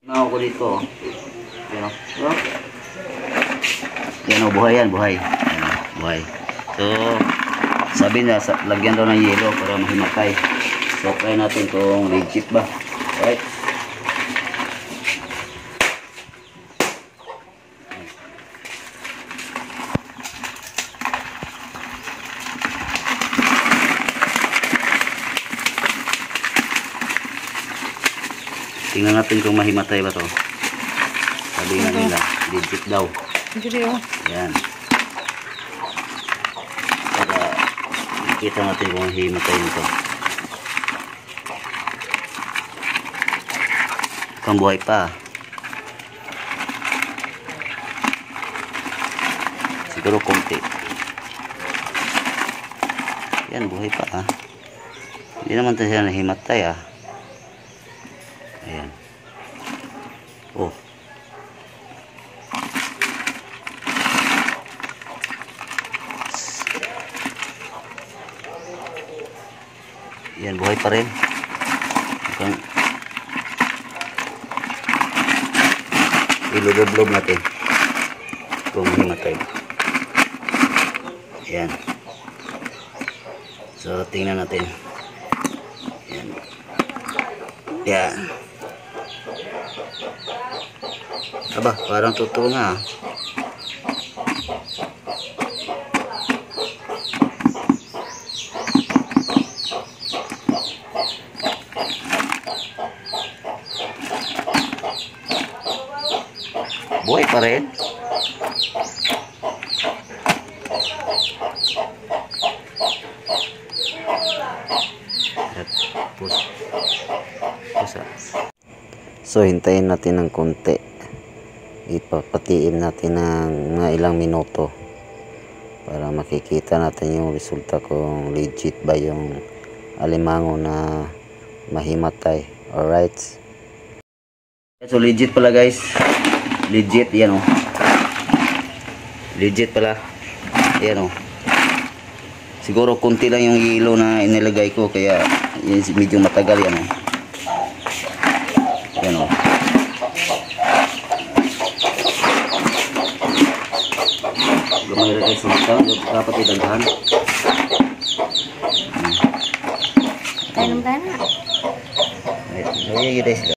Ako ko dito. Yan o. Yan o, buhay yan, buhay. Yan o, buhay. So, sabi na, lagyan daw ng yelo para mahimatay. So, try natin kung legit ba. Right? Tingnan natin kung mahimatay ba to. Sabi nga nila, legit daw. Yan. Para makita natin kung mahimatay nito. Kung buhay pa. Siguro konti. Yan, buhay pa ah. Hindi naman tayo nahimatay ah. Ayan. Oh. Yan, buhay pa rin. Ilublob natin kung himatay. Ayan. So, tingnan natin. Ayan. Ayan. Aba, parang totoo nga. Buhay pa rin. So, hintayin natin ng konti. Ipapatiin natin ng mga ilang minuto para makikita natin yung resulta kung legit ba yung alimango na mahimatay. Alright, so legit pala guys, legit. Yan o, legit pala. Yan o, siguro konti lang yung yelo na inilagay ko kaya medyo matagal. Yan o, yan o. Lumayra guys, dapat idaghan. Tayo naman tayo na. Ay, guys.